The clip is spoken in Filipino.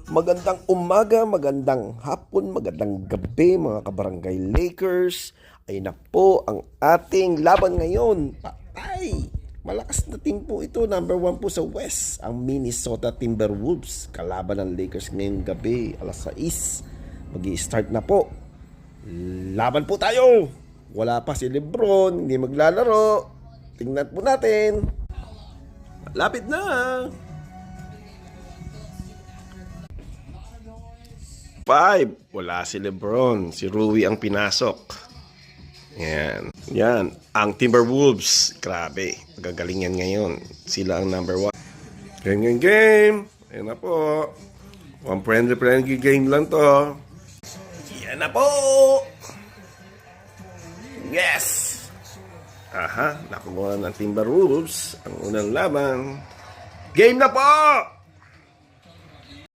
Magandang umaga, magandang hapon, magandang gabi mga kabarangay Lakers. Ay na po ang ating laban ngayon. Patay! Malakas na team po ito. Number 1 po sa West, ang Minnesota Timberwolves. Kalaban ng Lakers ngayong gabi, alas 6. Mag-i-start na po. Laban po tayo! Wala pa si Lebron, hindi maglalaro. Tingnan po natin. Lapit na! 5. Wala si Lebron. Si Rui ang pinasok. Yan. Yan. Ang Timberwolves. Grabe. Magagaling yan ngayon. Sila ang number 1. Game. Ayan na po. One friendly game lang to. Yan na po. Yes. Aha. Nakuha ng Timberwolves ang unang laban. Game na po.